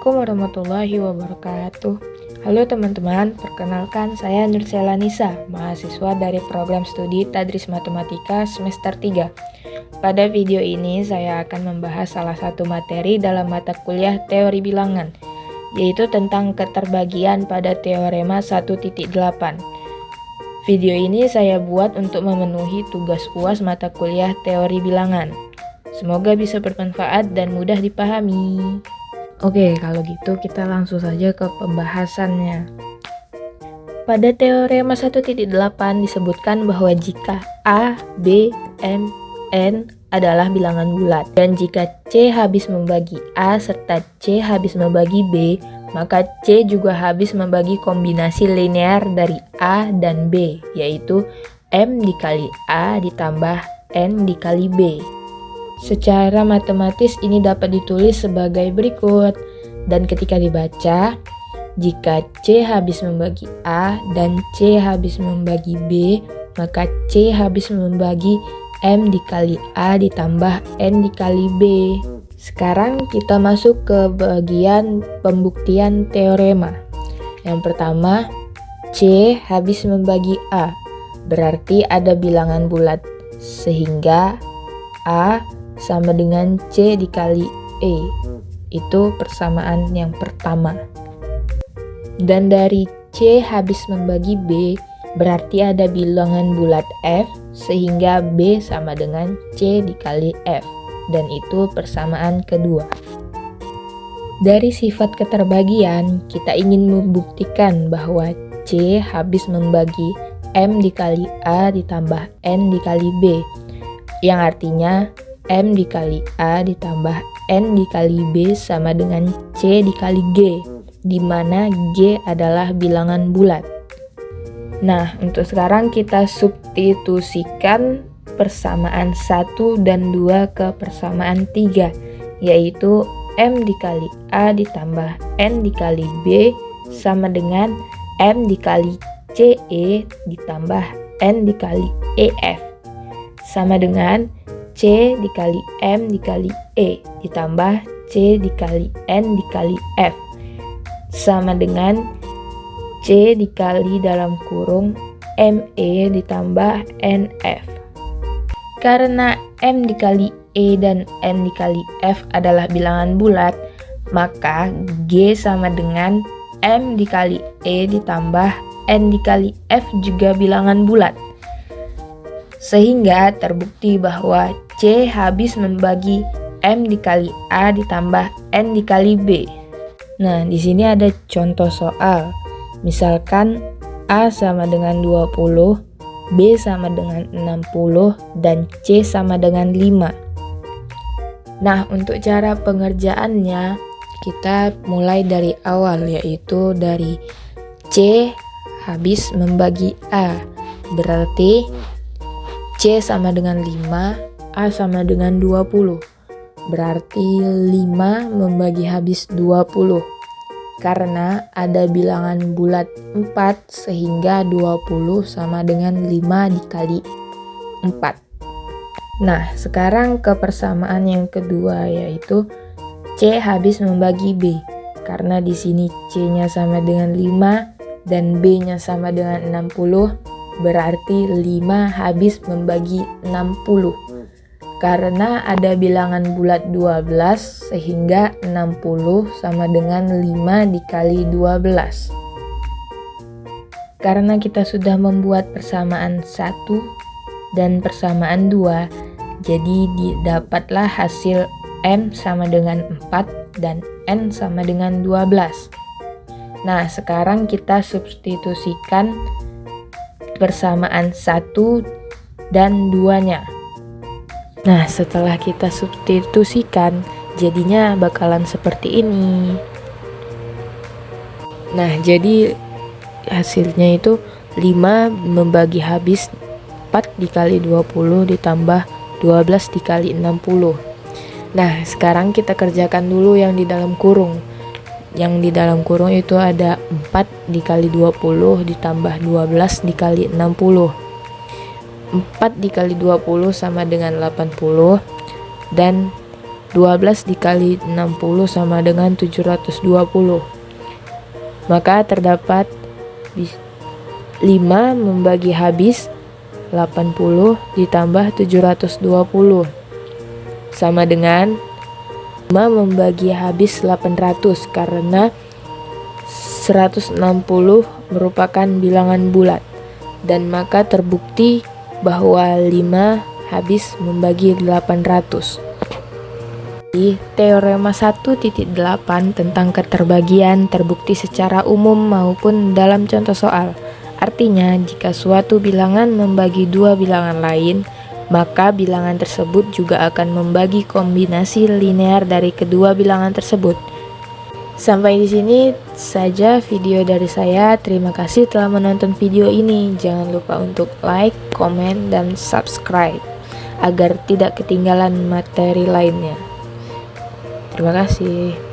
Assalamualaikum warahmatullahi wabarakatuh. Halo teman-teman, perkenalkan saya Nursela Nisa, mahasiswa dari program studi Tadris Matematika semester 3. Pada video ini saya akan membahas salah satu materi dalam mata kuliah teori bilangan, yaitu tentang keterbagian pada teorema 1.8. Video ini saya buat untuk memenuhi tugas UAS mata kuliah teori bilangan. Semoga bisa bermanfaat dan mudah dipahami. Oke, kalau gitu kita langsung saja ke pembahasannya. Pada teorema 1.8 disebutkan bahwa jika A, B, M, N adalah bilangan bulat, dan jika C habis membagi A serta C habis membagi B, maka C juga habis membagi kombinasi linear dari A dan B, yaitu M dikali A ditambah N dikali B. Secara matematis ini dapat ditulis sebagai berikut, dan ketika dibaca, jika C habis membagi A dan C habis membagi B, maka C habis membagi M dikali A ditambah N dikali B. Sekarang kita masuk ke bagian pembuktian teorema. Yang pertama, C habis membagi A, berarti ada bilangan bulat, sehingga A sama dengan C dikali E. Itu persamaan yang pertama. Dan dari C habis membagi B, berarti ada bilangan bulat F, sehingga B sama dengan C dikali F. Dan itu persamaan kedua. Dari sifat keterbagian, kita ingin membuktikan bahwa C habis membagi M dikali A ditambah N dikali B, yang artinya M dikali A ditambah N dikali B sama dengan C dikali G, di mana G adalah bilangan bulat. Nah, untuk sekarang kita substitusikan persamaan 1 dan 2 ke persamaan 3, yaitu M dikali A ditambah N dikali B sama dengan M dikali CE ditambah N dikali EF, sama dengan C dikali M dikali E ditambah C dikali N dikali F, sama dengan C dikali dalam kurung ME ditambah NF. Karena M dikali E dan N dikali F adalah bilangan bulat, maka G sama dengan M dikali E ditambah N dikali F juga bilangan bulat. Sehingga terbukti bahwa C habis membagi M dikali A ditambah N dikali B. Nah, di sini ada contoh soal. Misalkan A sama dengan 20, B sama dengan 60, dan C sama dengan 5. Nah, untuk cara pengerjaannya, kita mulai dari awal, yaitu dari C habis membagi A. Berarti C sama dengan 5, A sama dengan 20. Berarti 5 membagi habis 20. Karena ada bilangan bulat 4, sehingga 20 sama dengan 5 dikali 4. Nah, sekarang ke persamaan yang kedua, yaitu C habis membagi B. Karena di sini C-nya sama dengan 5 dan B-nya sama dengan 60, berarti 5 habis membagi 60. Karena ada bilangan bulat 12, sehingga 60 sama dengan 5 dikali 12. Karena kita sudah membuat persamaan 1 dan persamaan 2, jadi didapatlah hasil M sama dengan 4 dan N sama dengan 12. Nah, sekarang kita substitusikan persamaan 1 dan 2-nya. Nah, setelah kita substitusikan, jadinya bakalan seperti ini. Nah, jadi hasilnya itu 5 membagi habis 4 dikali 20 ditambah 12 dikali 60. Nah, sekarang kita kerjakan dulu yang di dalam kurung. Yang di dalam kurung itu ada 4 dikali 20 ditambah 12 dikali 60. 4 dikali 20 sama dengan 80, dan 12 dikali 60 sama dengan 720. Maka terdapat 5 membagi habis 80 ditambah 720 sama dengan 5 membagi habis 800 karena 160 merupakan bilangan bulat, dan maka terbukti bahwa 5 habis membagi 800. Di Teorema 1.8 tentang keterbagian terbukti secara umum maupun dalam contoh soal. Artinya, jika suatu bilangan membagi dua bilangan lain, maka bilangan tersebut juga akan membagi kombinasi linear dari kedua bilangan tersebut. Sampai di sini saja video dari saya. Terima kasih telah menonton video ini. Jangan lupa untuk like, komen, dan subscribe agar tidak ketinggalan materi lainnya. Terima kasih.